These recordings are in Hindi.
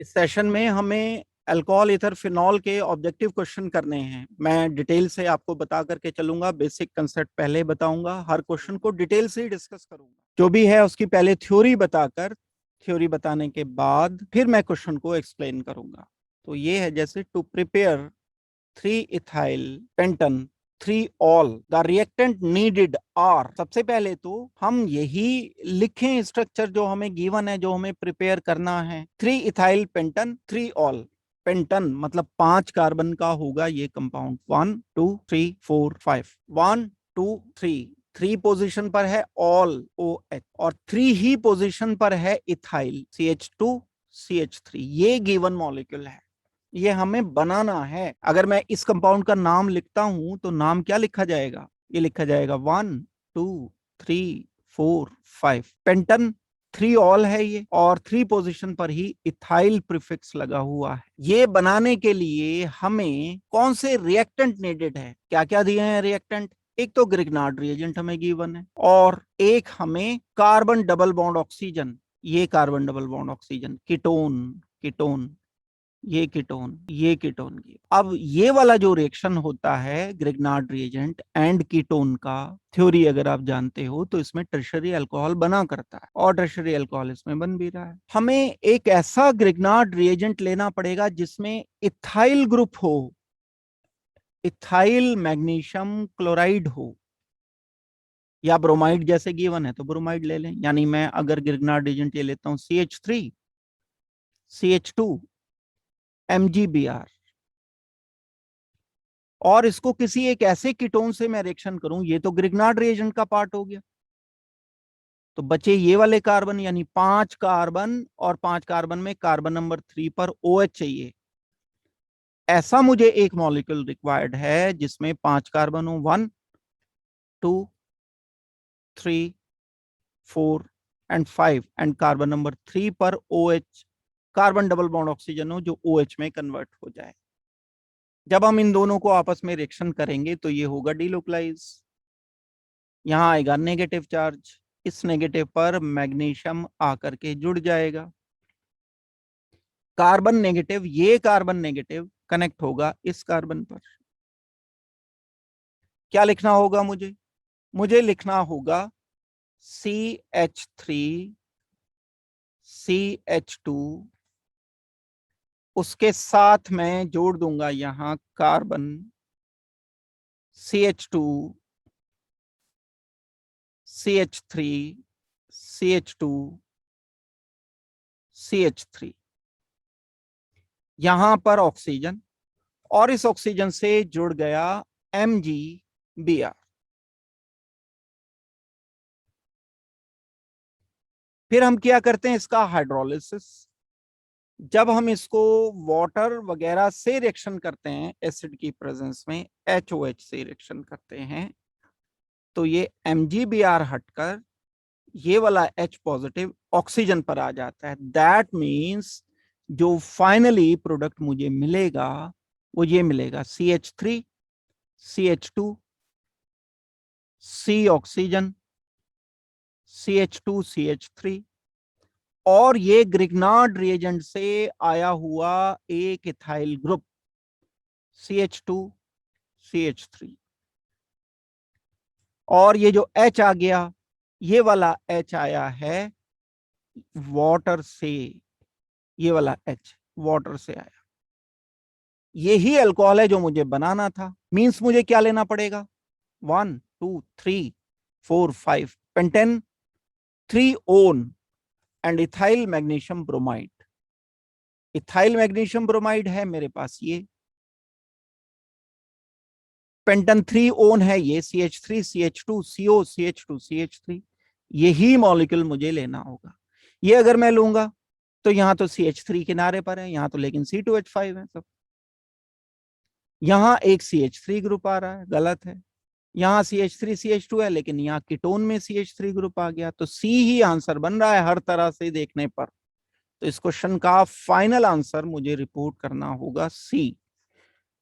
इस सेशन में हमें अल्कोहल ईथर फिनॉल के ऑब्जेक्टिव क्वेश्चन करने हैं। मैं डिटेल से आपको बता करके चलूंगा, बेसिक कंसेप्ट पहले बताऊंगा, हर क्वेश्चन को डिटेल से ही डिस्कस करूंगा। जो भी है उसकी पहले थ्योरी बताकर, थ्योरी बताने के बाद फिर मैं क्वेश्चन को एक्सप्लेन करूंगा। तो ये है जैसे to prepare 3 ethyl pentane 3 all the reactant needed are. सबसे पहले तो हम यही लिखें स्ट्रक्चर जो हमें गिवन है, जो हमें प्रिपेयर करना है। 3 इथाइल पेंटन 3 ऑल। पेंटन मतलब 5 कार्बन का होगा ये कंपाउंड। 1 2 3 4 5 1 2 3 3 पोजीशन पर है ऑल OH और 3 ही पोजीशन पर है इथाइल CH2 CH3। ये गिवन मॉलिक्यूल है, ये हमें बनाना है। अगर मैं इस कंपाउंड का नाम लिखता हूं तो नाम क्या लिखा जाएगा? ये लिखा जाएगा 1 2 3 4 5। पेंटन 3 ऑल है ये, और 3 पोजीशन पर ही इथाइल प्रीफिक्स लगा हुआ है। ये बनाने के लिए हमें कौन से रिएक्टेंट नीडेड है? क्या क्या दिए हैं रिएक्टेंट? एक तो ग्रिग्नार्ड रिएजेंट हमें गिवन है, और एक हमें कार्बन डबल बॉन्ड ऑक्सीजन। ये carbon double bond oxygen ketone, ketone, ये कीटोन की। अब ये वाला जो रिएक्शन होता है ग्रिग्नार्ड रिएजेंट एंड कीटोन का, थ्योरी अगर आप जानते हो तो इसमें टर्शरी अल्कोहल बना करता है, और टर्शरी अल्कोहल इसमें बन भी रहा है। हमें एक ऐसा ग्रिग्नार्ड रिएजेंट लेना पड़ेगा जिसमें इथाइल ग्रुप हो, इथाइल मैग्नीशियम क्लोराइड हो, या ब्रोमाइड जैसे गिवन है तो ब्रोमाइड ले लें। यानी मैं अगर ग्रिग्नार्ड रिएजेंट ये लेता हूं CH3 CH2 MgBr, और इसको किसी एक ऐसे कीटोन से मैं रिएक्शन करूं, ये तो ग्रिग्नार्ड रिएजेंट का पार्ट हो गया। तो बचे ये वाले कार्बन, यानी 5 कार्बन, और 5 कार्बन में कार्बन नंबर 3 पर OH चाहिए। ऐसा मुझे एक मॉलिक्यूल रिक्वायर्ड है जिसमें 5 कार्बन हो, 1 2 3 4 एंड 5, एंड कार्बन नंबर 3 पर OH, carbon double bond oxygen हो जो OH में कन्वर्ट हो जाए। जब हम इन दोनों को आपस में रिएक्शन करेंगे तो ये होगा डिलोकलाइज। यहां आएगा नेगेटिव चार्ज, इस नेगेटिव पर मैग्नीशियम आकर के जुड़ जाएगा। कार्बन नेगेटिव, ये कार्बन नेगेटिव कनेक्ट होगा इस कार्बन पर। क्या लिखना होगा मुझे? मुझे लिखना होगा CH3 CH2, उसके साथ मैं जोड़ दूंगा यहां carbon CH2 CH3 CH2 CH3, यहां पर ऑक्सीजन, और इस ऑक्सीजन से जुड़ गया MgBr। फिर हम क्या करते हैं इसका हाइड्रोलिसिस। जब हम इसको वाटर वगैरह से रिएक्शन करते हैं, एसिड की प्रेजेंस में HOH से रिएक्शन करते हैं, तो ये MgBr हटकर ये वाला H पॉजिटिव ऑक्सीजन पर आ जाता है। दैट मीन्स जो फाइनली प्रोडक्ट मुझे मिलेगा वो ये मिलेगा, CH3 CH2 C oxygen CH2 CH3, और ये ग्रिग्नार्ड रिएजेंट से आया हुआ एक इथाइल ग्रुप CH2 CH3, और ये जो H आ गया, ये वाला H आया है वाटर से, ये वाला H वाटर से आया। यही अल्कोहल है जो मुझे बनाना था। मींस मुझे क्या लेना पड़ेगा? 1 2 3 4 5 pentane 3 own and ethyl magnesium bromide. Ethyl magnesium bromide है मेरे पास, ये पेंटन 3 ओन है, ये CH3 CH2 CO CH2 CH3। यही मॉलिक्यूल मुझे लेना होगा। ये अगर मैं लूंगा तो यहां तो CH3 किनारे पर है, यहां तो लेकिन C2H5 है सब। यहां एक CH3 ग्रुप आ रहा है, गलत है। यहाँ CH3 CH2 है, लेकिन यहाँ कीटोन में CH3 ग्रुप आ गया, तो C ही आंसर बन रहा है हर तरह से देखने पर। तो इस क्वेश्चन का फाइनल आंसर मुझे रिपोर्ट करना होगा C।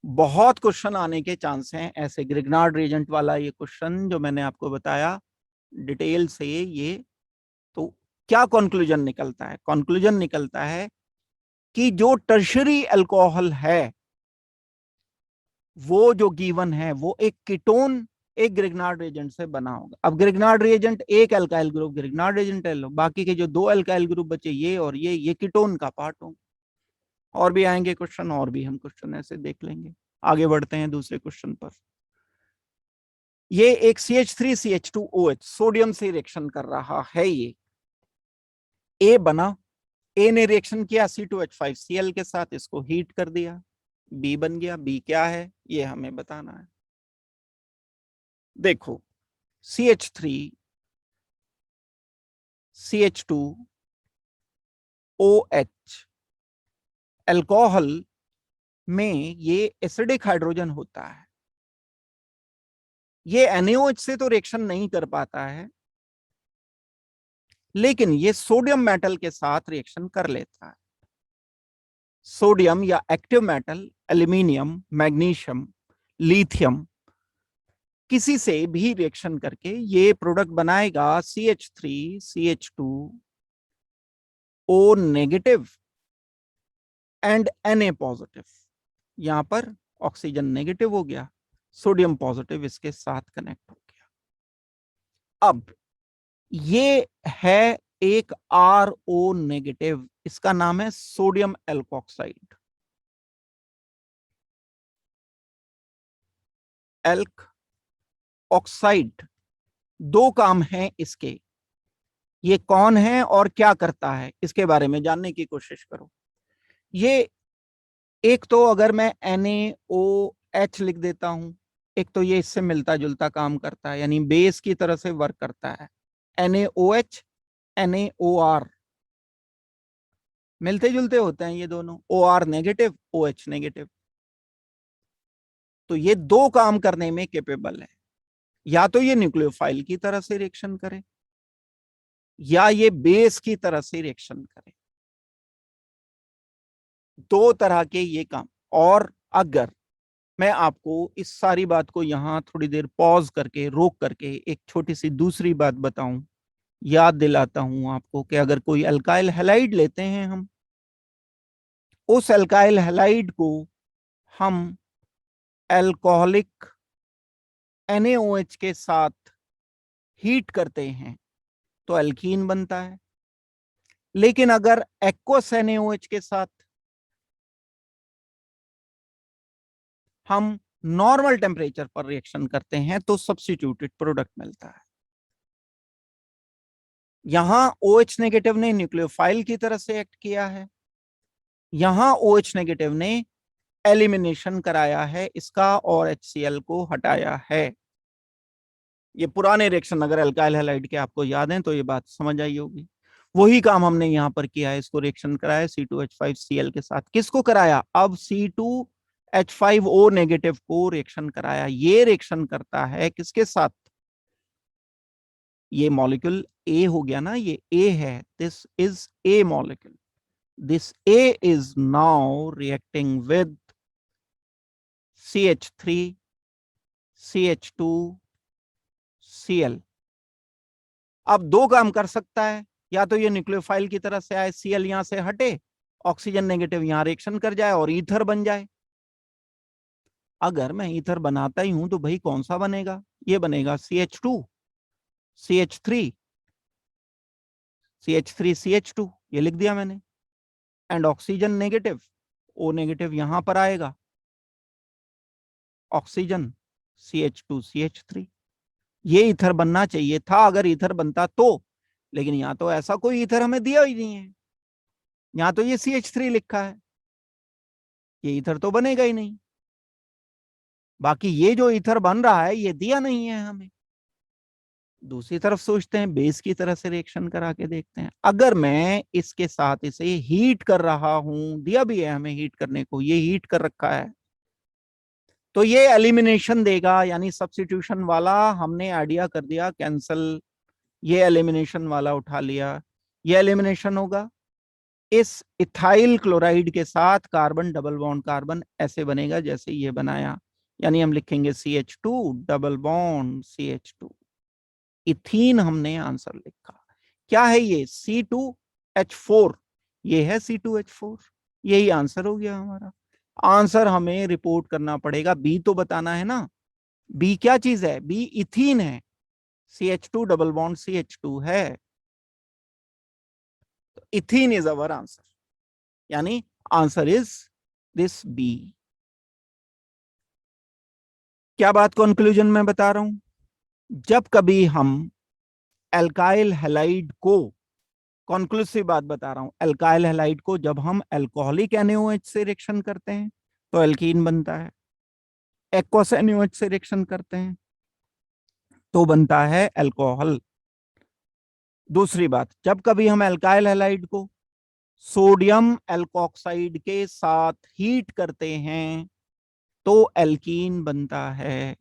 बहुत क्वेश्चन आने के चांस हैं ऐसे, ग्रिग्नार्ड रिएजेंट वाला ये क्वेश्चन जो मैंने आपको बताया डिटेल से ये। तो क्या कंक्लूजन निकलता है? कंक्लूजन निकलता है कि जो टर्शरी अल्कोहल है वो जो गिवन है वो एक कीटोन एक ग्रिग्नार्ड रिएजेंट से बना होगा। अब ग्रिग्नार्ड रिएजेंट एक अल्काइल ग्रुप ग्रिग्नार्ड रिएजेंट है लो, बाकी के जो दो अल्काइल ग्रुप बचे ये और ये कीटोन का पार्ट होंगे। और भी आएंगे क्वेश्चन, और भी हम क्वेश्चन ऐसे देख लेंगे। आगे बढ़ते हैं दूसरे क्वेश्चन पर। ये एक CH3CH2OH सोडियम से रिएक्शन कर रहा है। ये ए बना, ए ने रिएक्शन किया C2H5Cl के साथ, इसको हीट कर दिया, बी बन गया। बी क्या है ये हमें बताना है। देखो CH3CH2OH अल्कोहल में ये एसिडिक हाइड्रोजन होता है। ये NaOH से तो रिएक्शन नहीं कर पाता है, लेकिन ये सोडियम मेटल के साथ रिएक्शन कर लेता है। सोडियम या active metal, aluminium, magnesium, lithium, किसी से भी रिएक्शन करके ये प्रोडक्ट बनाएगा CH3CH2O negative and Na positive. यहां पर ऑक्सीजन नेगेटिव हो गया, सोडियम पॉजिटिव इसके साथ कनेक्ट हो गया। अब ये है एक RO नेगेटिव, इसका नाम है सोडियम एल्कोक्साइड। एल्क ऑक्साइड, दो काम हैं इसके। ये कौन है और क्या करता है इसके बारे में जानने की कोशिश करो। ये एक तो अगर मैं NaOH लिख देता हूं, एक तो ये इससे मिलता जुलता काम करता है, यानी बेस की तरह से वर्क करता है। NaOH NaOR मिलते जुलते होते हैं ये दोनों, OR नेगेटिव OH नेगेटिव। तो ये दो काम करने में कैपेबल है, या तो ये न्यूक्लियोफाइल की तरह से रिएक्शन करे या ये बेस की तरह से रिएक्शन करे। दो तरह के ये काम। और अगर मैं आपको इस सारी बात को यहां थोड़ी देर पॉज करके रोक करके एक छोटी सी दूसरी बात बताऊं, याद दिलाता हूं आपको कि अगर कोई अल्काइल हैलाइड लेते हैं हम, उस अल्काइल हैलाइड को हम अल्कोहलिक NaOH के साथ हीट करते हैं तो अल्कीन बनता है। लेकिन अगर एक्वस NaOH के साथ हम नॉर्मल टेम्परेचर पर रिएक्शन करते हैं तो सब्स्टिट्यूटेड प्रोडक्ट मिलता है। यहां OH नेगेटिव ने न्यूक्लियोफाइल की तरह से एक्ट किया है, यहां OH नेगेटिव ने एलिमिनेशन कराया है इसका और HCl को हटाया है। ये पुराने रिएक्शन अगर अल्काइल हैलाइड के आपको याद हैं तो ये बात समझ आई होगी। वही काम हमने यहां पर किया है, इसको रिएक्शन कराया C2H5Cl के साथ। किसको कराया? अब C2H5O नेगेटिव को रिएक्शन कराया। ये रिएक्शन करता है किसके साथ? ये मॉलिक्यूल A हो गया ना, ये A है, this is A molecule. This A is now reacting with CH3 CH2 Cl। अब दो काम कर सकता है, या तो ये न्यूक्लियोफाइल की तरह से आए, Cl यहां से हटे, ऑक्सीजन नेगेटिव यहां रिएक्शन कर जाए और ईथर बन जाए। अगर मैं ईथर बनाता ही हूं तो भाई कौन सा बनेगा? ये बनेगा CH2 CH3 CH3 CH2, ये लिख दिया मैंने। And oxygen negative, O negative यहां पर आएगा, ऑक्सीजन CH2 CH3। ये ईथर बनना चाहिए था अगर ईथर बनता तो, लेकिन यहां तो ऐसा कोई ईथर हमें दिया ही नहीं है। यहां तो ये CH3 लिखा है, ये ईथर तो बनेगा ही नहीं। बाकी ये जो ईथर बन रहा है ये दिया नहीं है हमें। दूसरी तरफ सोचते हैं, बेस की तरह से रिएक्शन करा के देखते हैं। अगर मैं इसके साथ इसे हीट कर रहा हूं, दिया भी है हमें हीट करने को, ये हीट कर रखा है, तो ये एलिमिनेशन देगा, यानी सब्स्टिट्यूशन वाला हमने आइडिया कर दिया कैंसल, ये एलिमिनेशन वाला उठा लिया। ये एलिमिनेशन होगा, इस इथाइल क्लोराइड के साथ कार्बन डबल बॉन्ड कार्बन ऐसे बनेगा जैसे ये बनाया, यानी हम लिखेंगे CH2 double bond CH2। Ethene हमने आंसर लिखा। क्या है ये? C2H4, ये है C2H4। यही आंसर हो गया हमारा। आंसर हमें रिपोर्ट करना पड़ेगा, बी तो बताना है ना। बी क्या चीज है? बी इथीन है, CH2 डबल बॉन्ड CH2 है, तो इथीन इज अवर आंसर, यानी आंसर इज दिस बी। क्या बात कंक्लूजन में बता रहा हूं, जब कभी हम एल्काइल हैलाइड को, कॉन्क्लूसिव बात बता रहा हूं, एल्काइल हैलाइड को जब हम एल्कोहलिक NaOH से रिएक्शन करते हैं तो एल्कीन बनता है, एक्वस NaOH से रिएक्शन करते हैं तो बनता है अल्कोहल। दूसरी बात, जब कभी हम एल्काइल हैलाइड को सोडियम एल्कोक्साइड के साथ हीट करते हैं तो एल्कीन बनता है।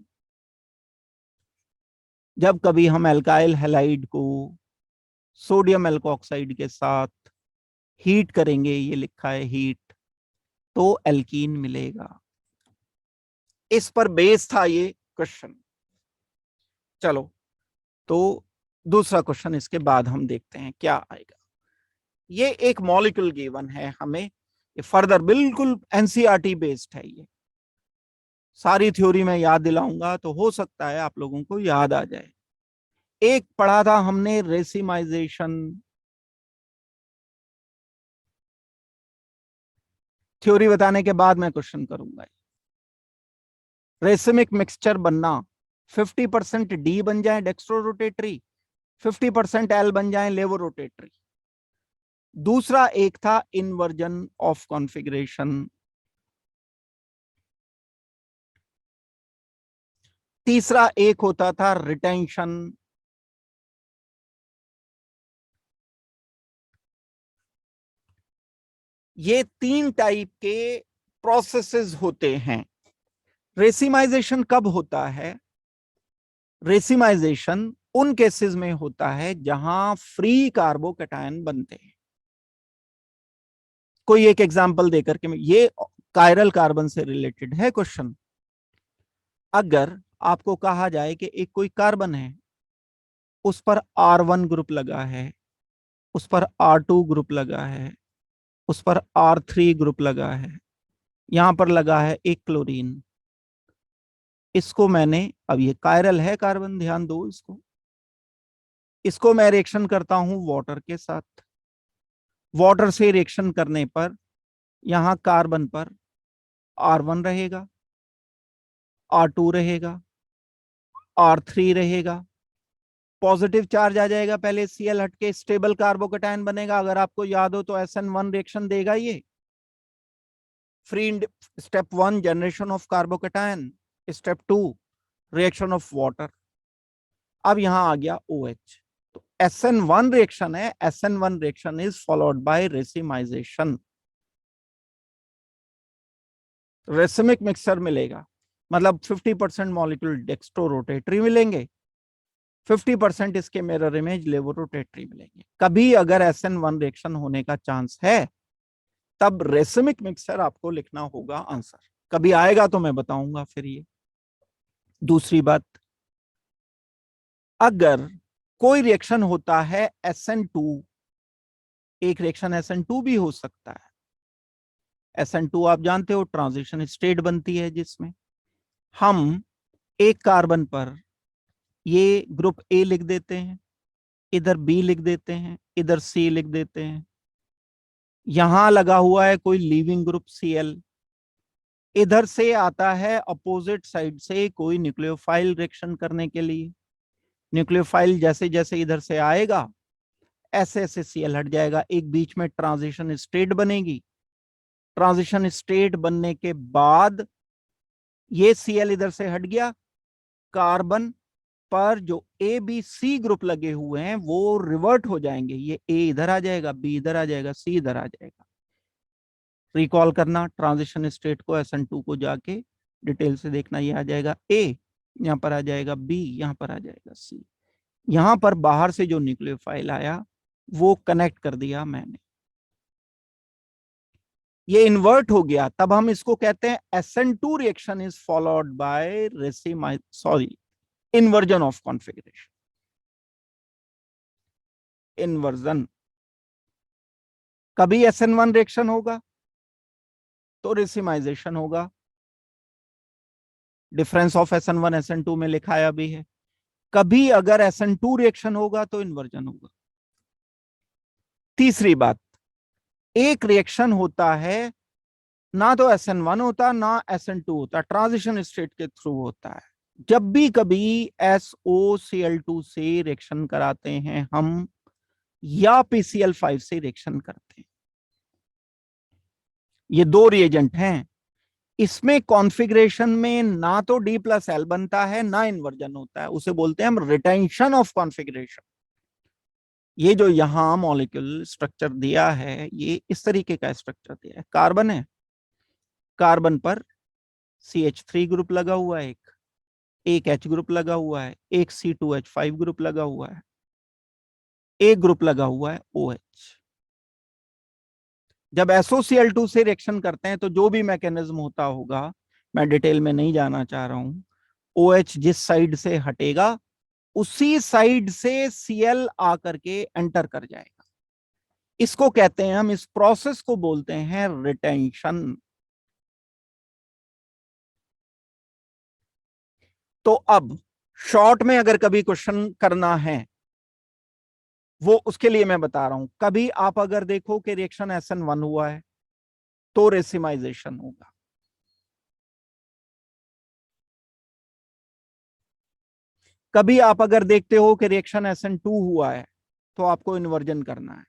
जब कभी हम एल्काइल हैलाइड को सोडियम एल्कोक्साइड के साथ हीट करेंगे, ये लिखा है हीट, तो एल्कीन मिलेगा। इस पर बेस था ये क्वेश्चन। चलो, तो दूसरा क्वेश्चन इसके बाद हम देखते हैं क्या आएगा। ये एक मॉलिक्यूल गिवन है हमें, ये फर्दर बिल्कुल एनसीईआरटी बेस्ड है, ये सारी थ्योरी में याद दिलाऊंगा तो हो सकता है आप लोगों को याद आ जाए। एक पढ़ा था हमने रेसिमाइजेशन, थ्योरी बताने के बाद मैं क्वेश्चन करूंगा। रेसिमिक मिक्सचर बनना, 50% डी बन जाए डेक्स्ट्रो रोटेटरी, 50% एल बन जाए लेवो रोटेटरी। दूसरा एक था इन्वर्जन ऑफ कॉन्फ़िगरेशन। तीसरा एक होता था रिटेंशन। ये 3 टाइप के प्रोसेसेस होते हैं। रेसिमाइजेशन कब होता है? रेसिमाइजेशन उन केसेस में होता है जहां फ्री कार्बोकैटायन बनते हैं। कोई एक एग्जांपल देकर के, ये कायरल कार्बन से रिलेटेड है क्वेश्चन। अगर आपको कहा जाए कि एक कोई कार्बन है, उस पर R1 ग्रुप लगा है, उस पर R2 ग्रुप लगा है, उस पर R3 ग्रुप लगा है, यहां पर लगा है एक क्लोरीन, इसको मैंने, अब ये कायरल है कार्बन, ध्यान दो इसको मैं रिएक्शन करता हूं वाटर के साथ। वाटर से रिएक्शन करने पर यहां कार्बन पर R1 रहेगा, R2 रहेगा, R3 रहेगा, पॉजिटिव चार्ज आ जाएगा, पहले Cl हट के स्टेबल कार्बोकैटायन बनेगा। अगर आपको याद हो तो SN1 रिएक्शन देगा ये। Free step 1 generation of carbocation, step 2 reaction of water. अब यहां आ गया OH, तो SN1 रिएक्शन है, SN1 reaction is followed by racemisation. Racemic mixture मिलेगा, मतलब 50% मॉलिक्यूल डेक्स्ट्रो रोटेटरी मिलेंगे, 50% इसके मिरर इमेज लेवो रोटेटरी मिलेंगे। कभी अगर SN1 रिएक्शन होने का चांस है तब रेसिमिक मिक्सचर आपको लिखना होगा आंसर। कभी आएगा तो मैं बताऊंगा फिर ये। दूसरी बात, अगर कोई रिएक्शन होता है SN2, एक रिएक्शन SN2 भी हो सकता है। SN2 आप जानते हो ट्रांजिशन स्टेट बनती है, जिसमें हम एक कार्बन पर ये ग्रुप ए लिख देते हैं, इधर बी लिख देते हैं, इधर सी लिख देते हैं, यहां लगा हुआ है कोई लीविंग ग्रुप Cl, इधर से आता है अपोजिट साइड से कोई न्यूक्लियोफाइल रिएक्शन करने के लिए। न्यूक्लियोफाइल जैसे जैसे इधर से आएगा ऐसे ऐसे Cl हट जाएगा, एक बीच में ट्रांजिशन स्टेट बनेगी। ट्रांजिशन स्टेट बनने के बाद ये Cl इधर से हट गया, कार्बन पर जो ए बी सी ग्रुप लगे हुए हैं वो रिवर्ट हो जाएंगे, ये ए इधर आ जाएगा, बी इधर आ जाएगा, सी इधर आ जाएगा। रिकॉल करना ट्रांजिशन स्टेट को, SN2 को जाके डिटेल से देखना, ये आ जाएगा ए, यहां पर आ जाएगा बी, यहां पर आ जाएगा सी। यहां पर बाहर से जो न्यूक्लियोफाइल आया वो कनेक्ट कर दिया मैंने, ये इन्वर्ट हो गया, तब हम इसको कहते हैं SN2 reaction is followed by inversion of configuration. Inversion, कभी SN1 रिएक्शन होगा, तो रेसिमाइजेशन होगा। डिफरेंस ऑफ SN1 SN2 में लिखाया भी है। कभी अगर SN2 रिएक्शन होगा तो इन्वर्जन होगा। तीसरी बात, एक रिएक्शन होता है ना तो SN1 होता ना SN2 होता, ट्रांजिशन स्टेट के थ्रू होता है। जब भी कभी SOCl2 से रिएक्शन कराते हैं हम या PCl5 से रिएक्शन करते हैं, ये दो रिएजेंट हैं, इसमें कॉन्फ़िगरेशन में ना तो D+L बनता है ना इन्वर्जन होता है, उसे बोलते हैं हम रिटेंशन ऑफ कॉन्फ़िगरेशन। ये जो यहां मॉलिक्यूल स्ट्रक्चर दिया है ये इस तरीके का स्ट्रक्चर दिया है। कार्बन है, कार्बन पर CH3 ग्रुप लगा हुआ है, एक H ग्रुप लगा हुआ है, एक C2H5 ग्रुप लगा हुआ है, एक ग्रुप लगा हुआ है OH। जब SOCl2 से रिएक्शन करते हैं तो जो भी मैकेनिज्म होता होगा, मैं डिटेल में नहीं जाना चाह रहा हूं, OH जिस साइड से हटेगा उसी साइड से Cl आकर के एंटर कर जाएगा। इसको कहते हैं हम, इस प्रोसेस को बोलते हैं रिटेंशन। तो अब शॉर्ट में अगर कभी क्वेश्चन करना है वो उसके लिए मैं बता रहा हूं, कभी आप अगर देखो कि रिएक्शन SN1 हुआ है तो रेसिमाइजेशन होगा। कभी आप अगर देखते हो कि रिएक्शन SN2 हुआ है तो आपको इन्वर्जन करना है।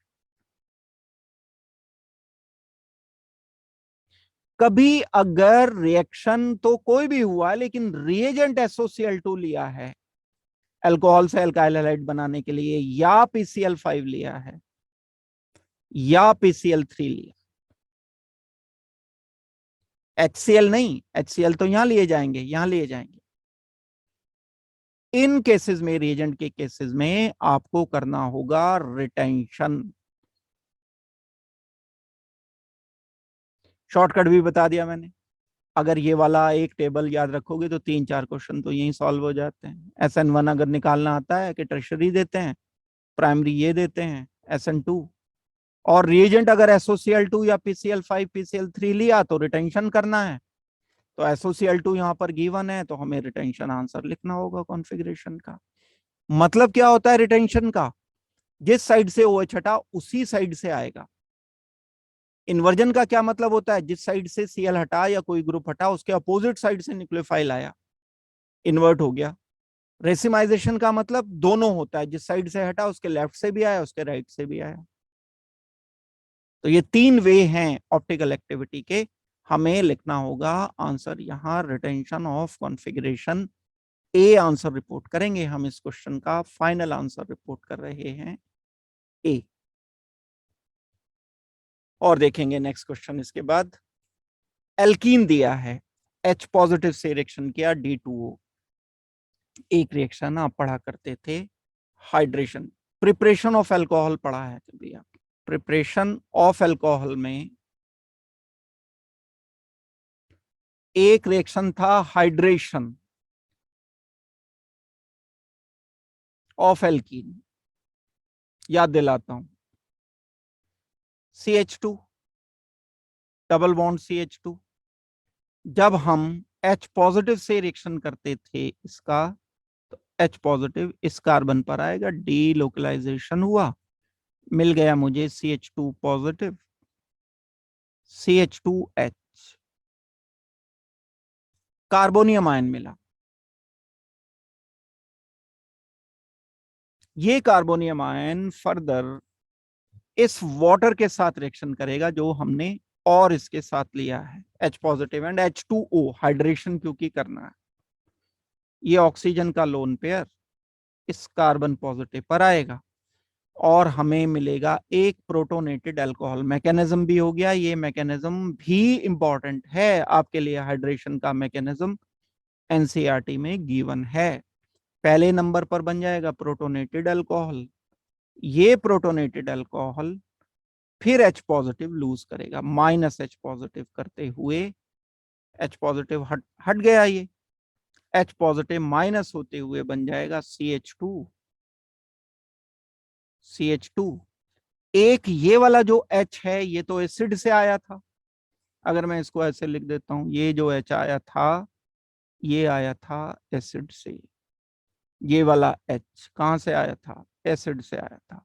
कभी अगर रिएक्शन तो कोई भी हुआ है लेकिन रिएजेंट SOCl2 लिया है अल्कोहल से अल्काइल हैलाइड बनाने के लिए, या PCl5 लिया है या PCl3 लिया, HCl नहीं, HCl तो यहां लिए जाएंगे, यहां लिए जाएंगे। इन केसेस में, रिएजेंट के केसेस में आपको करना होगा रिटेंशन। शॉर्टकट भी बता दिया मैंने। अगर ये वाला एक टेबल याद रखोगे तो 3-4 क्वेश्चन तो यही सॉल्व हो जाते हैं। SN1 अगर निकालना आता है कि टर्शरी देते हैं, प्राइमरी ये देते हैं SN2, और रिएजेंट अगर SOCl2 या PCl5 PCl3 लिया तो रिटेंशन करना है। तो SOCl2 यहां पर गिवन है तो हमें रिटेंशन आंसर लिखना होगा कॉन्फ़िगरेशन का। मतलब क्या होता है रिटेंशन का? जिस साइड से OH हटा उसी साइड से आएगा। इन्वर्जन का क्या मतलब होता है? जिस साइड से Cl हटा या कोई ग्रुप हटा उसके अपोजिट साइड से न्यूक्लियोफाइल आया, इन्वर्ट हो गया। रेसिमाइजेशन का मतलब दोनों होता है, जिस साइड से हटा उसके लेफ्ट से भी आया उसके राइट से भी आया। तो ये 3 वे हैं ऑप्टिकल एक्टिविटी के। हमें लिखना होगा आंसर यहां retention of configuration. A answer report करेंगे हम, इस क्वेश्चन का फाइनल आंसर रिपोर्ट कर रहे हैं ए। और देखेंगे नेक्स्ट क्वेश्चन इसके बाद। एल्कीन दिया है, H पॉजिटिव से रिएक्शन किया D2O। एक रिएक्शन आप पढ़ा करते थे, हाइड्रेशन, प्रिपरेशन ऑफ अल्कोहल पढ़ा है कभी आप? प्रिपरेशन ऑफ अल्कोहल में एक रिएक्शन था हाइड्रेशन ऑफ एल्कीन, याद दिलाता हूं, CH2 डबल बॉन्ड CH2। जब हम H पॉजिटिव से रिएक्शन करते थे इसका, तो H पॉजिटिव इस कार्बन पर आएगा, डी लोकलाइजेशन हुआ, मिल गया मुझे CH2 positive, CH2H, carbonium ion मिला। ये कार्बोनियम आयन फर्दर इस वाटर के साथ रिएक्शन करेगा जो हमने और इसके साथ लिया है, H positive and H2O, hydration क्योंकि करना है। ये ऑक्सीजन का लोन पेयर इस कार्बन पॉजिटिव पर आएगा और हमें मिलेगा एक प्रोटोनेटेड अल्कोहल। मैकेनिज्म भी हो गया, ये मैकेनिज्म भी इंपॉर्टेंट है आपके लिए, हाइड्रेशन का मैकेनिज्म एनसीईआरटी में गिवन है। पहले नंबर पर बन जाएगा प्रोटोनेटेड अल्कोहल, ये प्रोटोनेटेड अल्कोहल फिर H पॉजिटिव लूज करेगा, -H पॉजिटिव करते हुए H पॉजिटिव हट गया, ये H पॉजिटिव माइनस होते हुए बन जाएगा CH2। CH2 एक ये वाला जो H है ये तो एसिड से आया था, अगर मैं इसको ऐसे लिख देता हूं, ये जो H आया था ये आया था एसिड से, ये वाला H कहां से आया था, एसिड से आया था,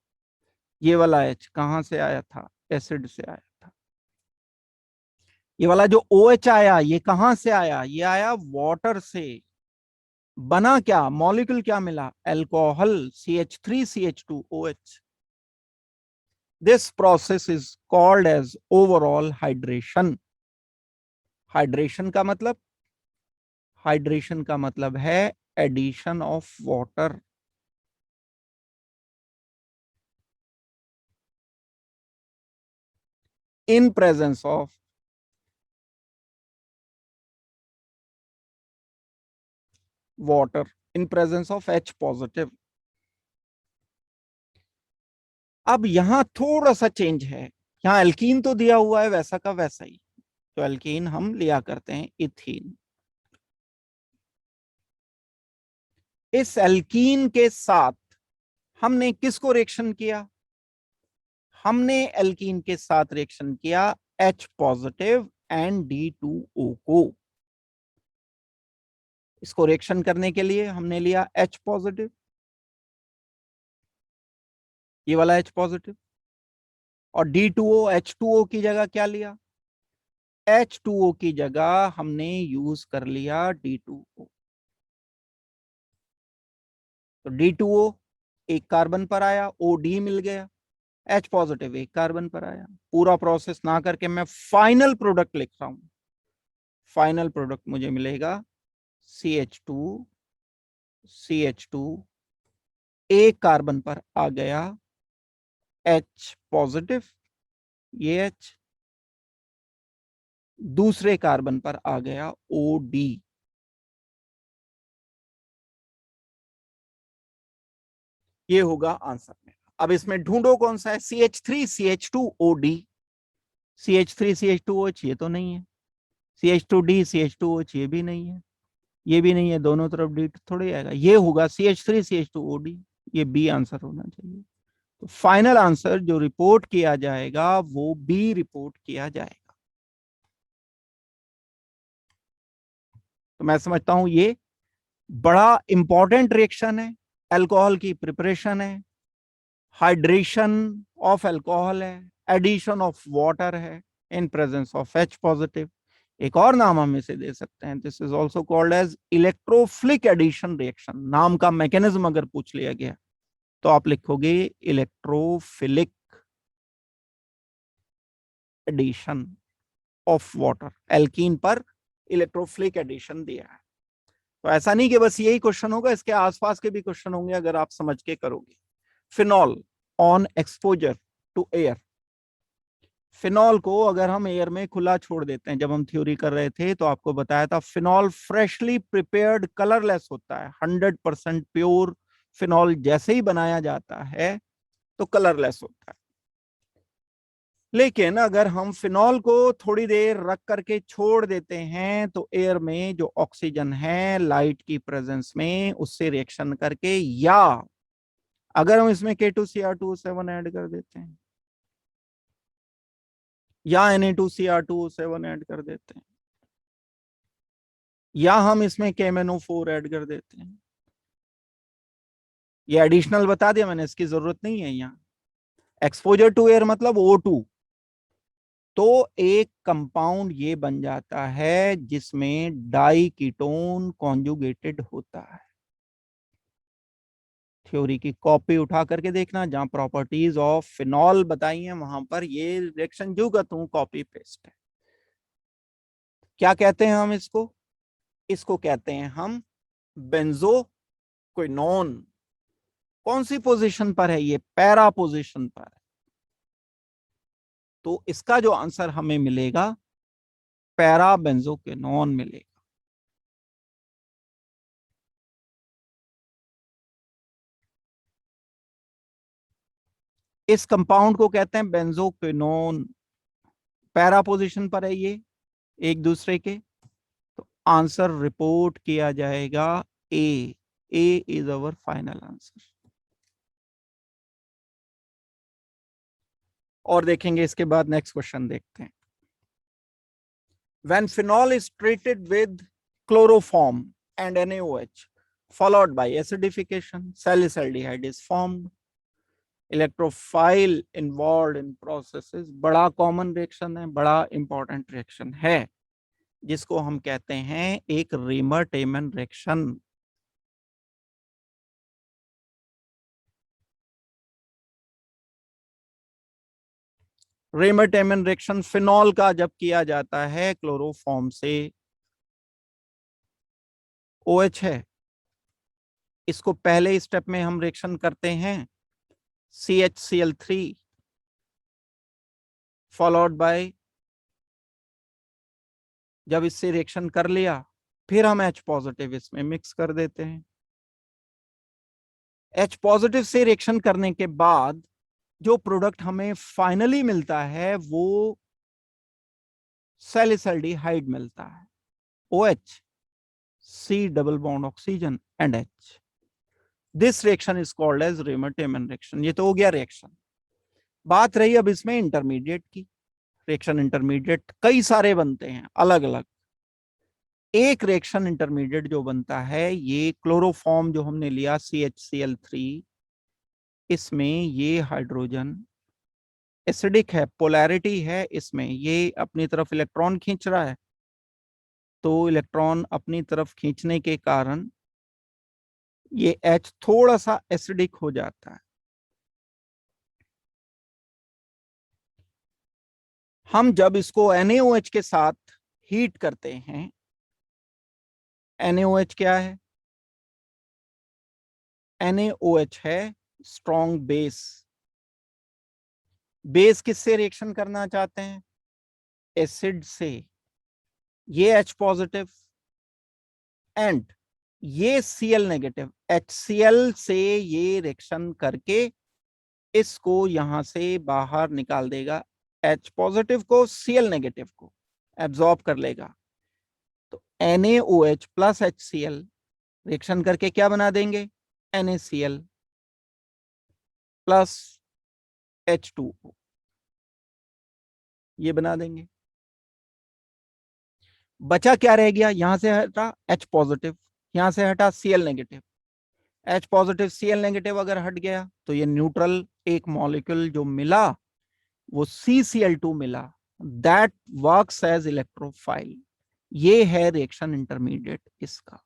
ये वाला H कहां से आया था, एसिड से आया था, ये वाला जो OH आया ये कहां से आया, ये आया वाटर से। बना क्या, मॉलिक्यूल क्या मिला, alcohol CH3CH2OH। This process is called as overall hydration. Hydration का मतलब, हाइड्रेशन का मतलब है addition of water. In presence of water, in presence of H positive. अब यहां थोड़ा सा चेंज है, यहां एल्कीन तो दिया हुआ है वैसा का वैसा ही, तो एल्कीन हम लिया करते हैं इथीन। इस एल्कीन के साथ हमने किसको रिएक्शन किया, हमने एल्कीन के साथ रिएक्शन किया H पॉजिटिव एंड D2O को। इसको रिएक्शन करने के लिए हमने लिया H पॉजिटिव, ये वाला H पॉजिटिव, और D2O H2O की जगह क्या लिया, H2O की जगह हमने यूज कर लिया D2O। तो D2O एक कार्बन पर आया, OD मिल गया, H पॉजिटिव एक कार्बन पर आया। पूरा प्रोसेस ना करके मैं फाइनल प्रोडक्ट लिख रहा हूं, फाइनल प्रोडक्ट मुझे मिलेगा CH2 CH2, एक कार्बन पर आ गया H पॉजिटिव, ये H, दूसरे कार्बन पर आ गया OD। ये होगा आंसर में। अब इसमें ढूंढो कौन सा है, CH3CH2OD, CH3CH2OH ये तो नहीं है, CH2D CH2OH ये भी नहीं है, ये भी नहीं है, दोनों तरफ D थोड़ी आएगा, ये होगा CH3CH2OD, ये बी आंसर होना चाहिए। तो फाइनल आंसर जो रिपोर्ट किया जाएगा वो बी रिपोर्ट किया जाएगा। तो मैं समझता हूं ये बड़ा इंपॉर्टेंट रिएक्शन है, अल्कोहल की प्रिपरेशन है, हाइड्रेशन ऑफ अल्कोहल है, एडिशन ऑफ वाटर है in presence of H positive. एक और नाम हम इसे दे सकते हैं, this is also called as electrophilic addition reaction. नाम का मैकेनिज्म अगर पूछ लिया गया तो आप लिखोगे electrophilic addition of water, alkene पर इलेक्ट्रोफिलिक एडिशन दिया है। तो ऐसा नहीं कि बस यही क्वेश्चन होगा, इसके आसपास के भी क्वेश्चन होंगे अगर आप समझ के करोगे। Phenol on exposure to air, phenol को अगर हम एयर में खुला छोड़ देते हैं, जब हम थ्योरी कर रहे थे तो आपको बताया था फिनॉल फ्रेशली प्रिपेयर्ड कलरलेस होता है, 100% प्योर फिनॉल जैसे ही बनाया जाता है तो कलरलेस होता है। लेकिन अगर हम फिनॉल को थोड़ी देर रख करके छोड़ देते हैं तो एयर में जो ऑक्सीजन है लाइट की प्रेजेंस में उससे रिएक्शन करके, या अगर हम इसमें K2Cr2O7 ऐड कर देते हैं, या Na2Cr2O7 ऐड कर देते हैं, या हम इसमें KMnO4 ऐड कर देते हैं, ये एडिशनल बता दिया मैंने, इसकी जरूरत नहीं है यहाँ। एक्सपोजर टू एयर मतलब O2, तो एक कंपाउंड ये बन जाता है जिसमें डाई कीटोन कॉन्जुगेटेड होता है। थ्योरी की कॉपी उठा करके देखना, जहां प्रॉपर्टीज ऑफ फिनॉल बताई हैं वहां पर ये रिएक्शन जो का तू कॉपी पेस्ट है। क्या कहते हैं हम इसको, इसको कहते हैं हम बेंजोक्विनोन। कौन सी पोजीशन पर है ये, पैरा पोजीशन पर है। तो इसका जो आंसर हमें मिलेगा पैरा बेंजोक्विनोन मिलेगा। इस कंपाउंड को कहते हैं बेंजोक्विनोन, पैरा पोजीशन पर है ये एक दूसरे के। तो आंसर रिपोर्ट किया जाएगा ए, ए इज अवर फाइनल आंसर। और देखेंगे इसके बाद नेक्स्ट क्वेश्चन देखते हैं। When phenol is treated with chloroform and NaOH followed by acidification, salicylic is formed. Electrophile involve in processes बड़ा कॉमन रिएक्शन है, बड़ा इंपॉर्टेंट रिएक्शन है, जिसको हम कहते हैं एक रीमर-टेमन रिएक्शन। रीमर-टेमन रिएक्शन फिनॉल का जब किया जाता है क्लोरोफॉर्म से, OH है, इसको पहले स्टेप में हम रिएक्शन करते हैं CHCl3 फॉलोड बाय, जब इससे रिएक्शन कर लिया फिर हम H पॉजिटिव इसमें मिक्स कर देते हैं। H पॉजिटिव से रिएक्शन करने के बाद जो प्रोडक्ट हमें फाइनली मिलता है वो सैलिसल्डिहाइड मिलता है, OH, C double bond oxygen and H। This reaction is called as Reimer Tiemann reaction. ये तो हो गया रिएक्शन। बात रही अब इसमें इंटरमीडिएट की। रिएक्शन इंटरमीडिएट कई सारे बनते हैं अलग अलग। एक रिएक्शन इंटरमीडिएट जो बनता है, ये क्लोरोफॉर्म जो हमने लिया CHCl3, इसमें ये हाइड्रोजन एसिडिक है, पोलैरिटी है इसमें, ये अपनी तरफ इलेक्ट्रॉन खींच रहा है, तो इलेक्ट्रॉन अपनी तरफ खींचने के कारण ये H थोड़ा सा एसिडिक हो जाता है। हम जब इसको NaOH के साथ हीट करते हैं, NaOH क्या है? NaOH है स्ट्रॉन्ग बेस। बेस किससे रिएक्शन करना चाहते हैं? एसिड से। ये H पॉजिटिव एंड ये Cl नेगेटिव, HCl से ये रिएक्शन करके इसको यहां से बाहर निकाल देगा, H पॉजिटिव को Cl नेगेटिव को एब्जॉर्ब कर लेगा। तो NaOH प्लस HCl रिएक्शन करके क्या बना देंगे? NaCl प्लस H2O, ये बना देंगे। बचा क्या रह गया? यहां से हटा H पॉजिटिव, यहां से हटा Cl negative. H positive Cl negative अगर हट गया तो ये न्यूट्रल एक मॉलिक्यूल जो मिला वो CCl2 मिला, दैट वर्क्स एज इलेक्ट्रोफाइल। ये है रिएक्शन इंटरमीडिएट इसका।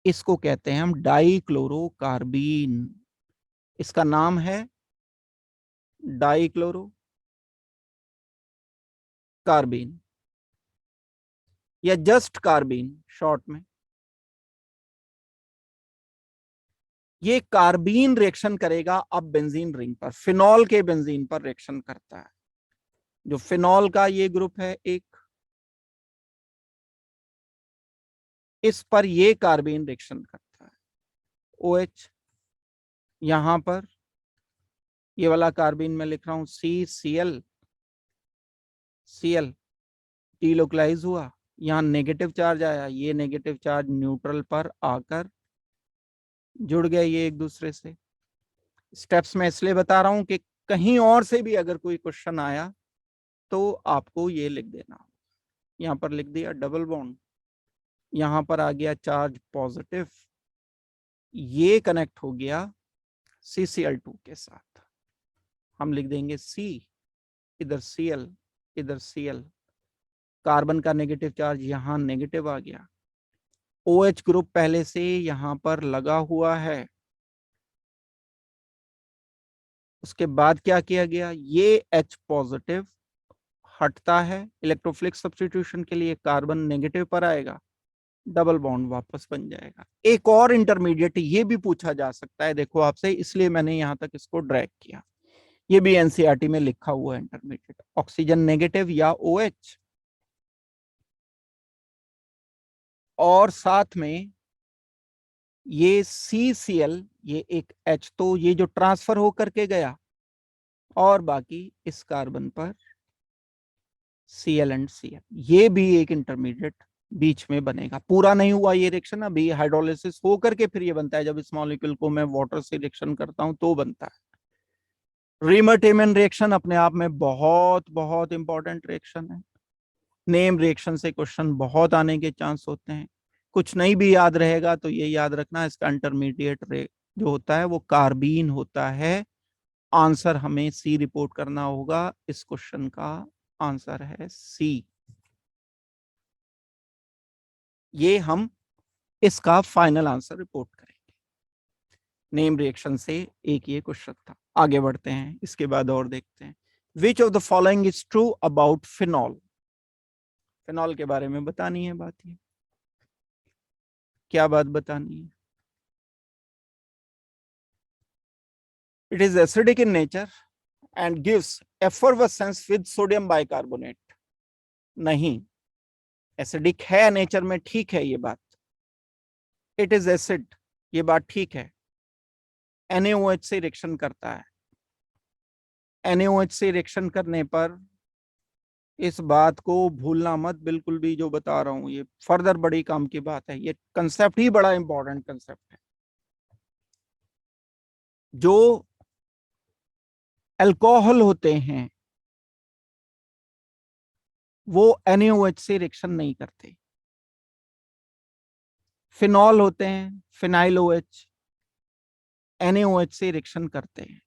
इसको कहते हैं हम डाइक्लोरोकार्बीन। इसका नाम है डाइक्लोरोकार्बीन या जस्ट कार्बीन शॉर्ट में। ये कार्बीन रिएक्शन करेगा अब बेंजीन रिंग पर, फिनॉल के बेंजीन पर रिएक्शन करता है। जो फिनॉल का ये ग्रुप है एक, इस पर ये कार्बीन रिएक्शन करता है, OH। यहां पर ये वाला कार्बीन मैं लिख रहा हूं CCl, Cl डीलोकलाइज हुआ, यहाँ नेगेटिव चार्ज आया, ये नेगेटिव चार्ज न्यूट्रल पर आकर जुड़ गए ये एक दूसरे से। स्टेप्स में इसलिए बता रहा हूं कि कहीं और से भी अगर कोई क्वेश्चन आया तो आपको ये लिख देना। यहां पर लिख दिया डबल बॉन्ड, यहां पर आ गया चार्ज पॉजिटिव, ये कनेक्ट हो गया CCl2 के साथ। हम लिख देंगे C, इधर Cl, इधर Cl। कार्बन का नेगेटिव चार्ज यहां नेगेटिव आ गया, OH ग्रुप पहले से यहां पर लगा हुआ है। उसके बाद क्या किया गया? ये H पॉजिटिव हटता है, इलेक्ट्रोफिलिक सब्स्टिट्यूशन के लिए कार्बन नेगेटिव पर आएगा, डबल बॉन्ड वापस बन जाएगा। एक और इंटरमीडिएट ये भी पूछा जा सकता है देखो आपसे, इसलिए मैंने यहां तक इसको ड्रैग किया। ये भी एनसीईआरटी में लिखा हुआ है इंटरमीडिएट, ऑक्सीजन नेगेटिव या OH, और साथ में ये CCl, ये एक H, तो ये जो ट्रांसफर होकर के गया और बाकी इस कार्बन पर Cl एंड Cl, ये भी एक इंटरमीडिएट बीच में बनेगा। पूरा नहीं हुआ ये रिएक्शन, अभी हाइड्रोलिसिस हो करके फिर ये बनता है। जब इस मॉलिक्यूल को मैं वाटर से रिएक्शन करता हूं तो बनता है। रीमर-टेमन रिएक्शन अपने आप में बहुत बहुत इंपॉर्टेंट रिएक्शन है। नेम रिएक्शन से क्वेश्चन बहुत आने के चांस होते हैं। कुछ नहीं भी याद रहेगा तो ये याद रखना, इसका इंटरमीडिएट जो होता है वो कार्बीन होता है। आंसर हमें सी रिपोर्ट करना होगा। इस क्वेश्चन का आंसर है सी। ये हम इसका फाइनल आंसर रिपोर्ट करेंगे। नेम रिएक्शन से एक ये क्वेश्चन था। आगे बढ़ते हैं, इसके बाद और देखते हैं। Which of the following is true about phenol. Phenol के बारे में बतानी है बात। ये क्या बात बतानी है? It is acidic in nature and gives effervescence with sodium bicarbonate. नहीं, एसिडिक है नेचर में, ठीक है ये बात। इट इज एसिड, ये बात ठीक है। NaOH से रिएक्शन करता है। NaOH से रिएक्शन करने पर, इस बात को भूलना मत बिल्कुल भी, जो बता रहा हूं ये फर्दर बड़ी काम की बात है। ये कंसेप्ट ही बड़ा इंपॉर्टेंट कंसेप्ट है। जो अल्कोहल होते हैं वो NaOH से रिएक्शन नहीं करते। फिनॉल होते हैं, फिनाइल OH, NaOH से रिएक्शन करते हैं।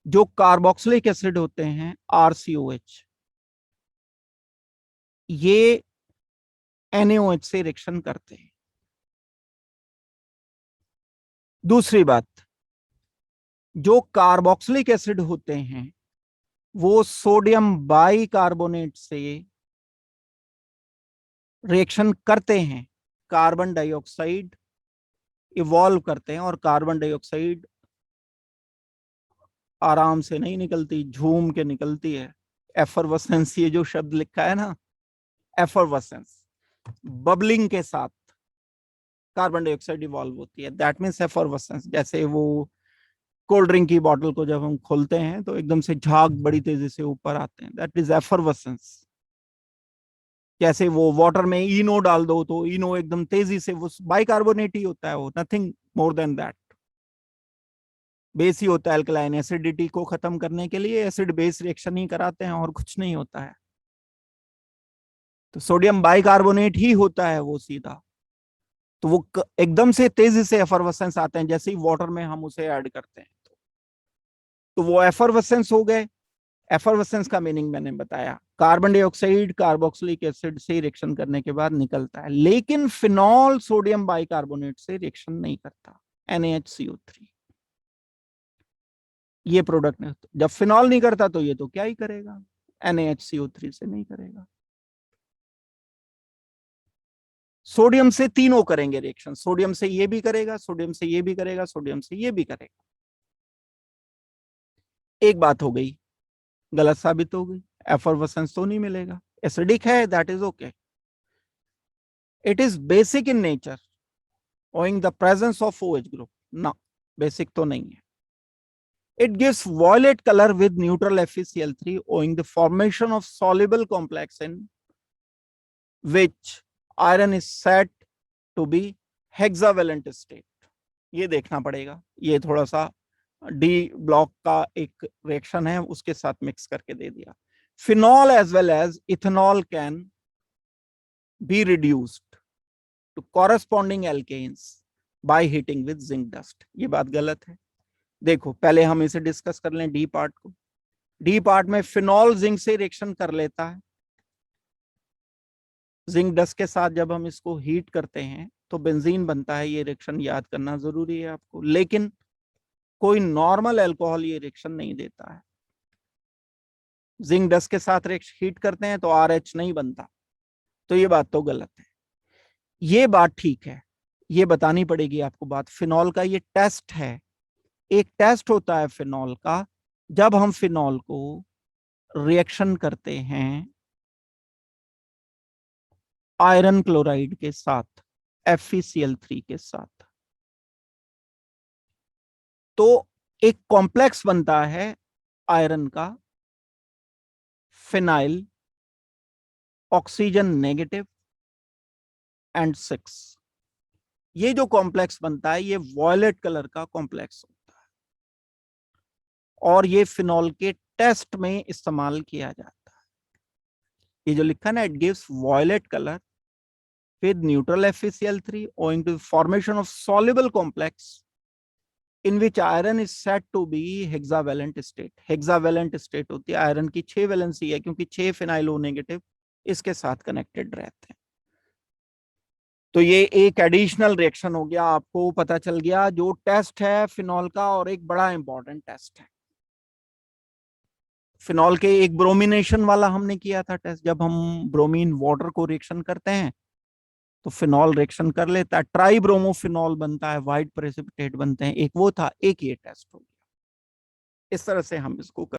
जो कार्बोक्सिलिक एसिड होते हैं RCOH, ये NaOH से रिएक्शन करते हैं। दूसरी बात, जो कार्बोक्सिलिक एसिड होते हैं वो सोडियम बाइकार्बोनेट से रिएक्शन करते हैं। कार्बन डाइऑक्साइड इवॉल्व करते हैं, और कार्बन डाइऑक्साइड आराम से नहीं निकलती, झूम के निकलती है। एफरवेसेंस, ये जो शब्द लिखा है ना, एफरवेसेंस, बबलिंग के साथ कार्बन डाइऑक्साइड इवॉल्व होती है, दैट मीन्स एफरवेसेंस। जैसे वो कोल्ड ड्रिंक की बॉटल को जब हम खोलते हैं तो एकदम से झाग बड़ी तेजी से ऊपर आते हैं, दैट इज एफरवेसेंस। जैसे वो वाटर में इनो डाल दो तो इनो एकदम तेजी से, वो बाइकार्बोनेट ही होता है, वो nothing more than that. Base ही होता है अल्कलाइन, एसिडिटी को खत्म करने के लिए एसिड बेस रिएक्शन ही कराते हैं, और कुछ नहीं होता है। तो सोडियम बाइकार्बोनेट ही होता है वो सीधा। तो वो एकदम से तेजी से एफरवेसेंस आते हैं जैसे ही वाटर में हम उसे ऐड करते हैं। तो वो एफरवेसेंस हो गए। एफरवेसेंस का मीनिंग मैंने बताया, कार्बन डाइऑक्साइड कार्बोक्सिलिक एसिड से रिएक्शन करने के बाद निकलता है। लेकिन फिनॉल सोडियम बाइकार्बोनेट से रिएक्शन नहीं करता, NaHCO3। ये प्रोडक्ट नहीं, जब फिनॉल नहीं करता तो ये तो क्या ही करेगा, NaHCO3 से नहीं करेगा। सोडियम से तीनों करेंगे रिएक्शन, सोडियम से ये भी करेगा, सोडियम से ये भी करेगा, सोडियम से ये भी करेगा। एक बात हो गई, गलत साबित हो गई, एफरवेसेंस तो नहीं मिलेगा। एसिडिक है, that is okay. It is basic in nature owing the presence of OH group, ना, बेसिक तो नहीं है। It gives violet color with neutral FeCl3 owing the formation of soluble complex in which iron is said to be hexavalent state। ये देखना पड़ेगा, ये थोड़ा सा डी ब्लॉक का एक रिएक्शन है, उसके साथ मिक्स करके दे दिया। Phenol as well as ethanol can be reduced to corresponding alkanes by heating with zinc dust. ये बात गलत है। देखो पहले हम इसे डिस्कस कर लें डी पार्ट को। डी पार्ट में फिनॉल जिंक से रिएक्शन कर लेता है। जिंक डस्ट के साथ जब हम इसको हीट करते हैं तो बेंजीन बनता है। ये रिएक्शन याद करना जरूरी है आपको। लेकिन कोई नॉर्मल अल्कोहल ये रिएक्शन नहीं देता है। जिंक डस्ट के साथ हीट करते हैं तो RH नहीं बनता। तो ये बात तो गलत है। ये बात ठीक है, ये बतानी पड़ेगी आपको बात। फिनॉल का ये टेस्ट है, एक टेस्ट होता है फिनॉल का। जब हम फिनॉल को रिएक्शन करते हैं आयरन क्लोराइड के साथ, FeCl3 के साथ, तो एक कॉम्प्लेक्स बनता है आयरन का, फिनाइल ऑक्सीजन नेगेटिव एंड 6। ये जो कॉम्प्लेक्स बनता है ये वॉयलेट कलर का कॉम्प्लेक्स होता है, और ये फिनॉल के टेस्ट में इस्तेमाल किया जाता है। ये जो लिखा ना, it gives violet colour with neutral FeCl3 owing to the formation of soluble complex in which iron is said to be hexavalent state. Hexavalent state होती है, आयरन की 6 वैलेंसी है क्योंकि 6 फिनाइल ओ नेगेटिव इसके साथ कनेक्टेड रहते हैं। तो ये एक एडिशनल रिएक्शन हो गया, आपको पता चल गया जो टेस्ट है फिनॉल का, और एक बड़ा इंपॉर्टेंट टेस्ट है फिनॉल के। एक ब्रोमिनेशन वाला हमने किया था टेस्ट, जब हम ब्रोमीन वाटर को रिएक्शन करते हैं तो फिनॉल रिएक्शन कर लेता है, ट्राई ब्रोमोफिनॉल बनता है, व्हाइट प्रेसिपिटेट बनते हैं, एक वो था, एक ये टेस्ट हो गया। इस तरह से हम इसको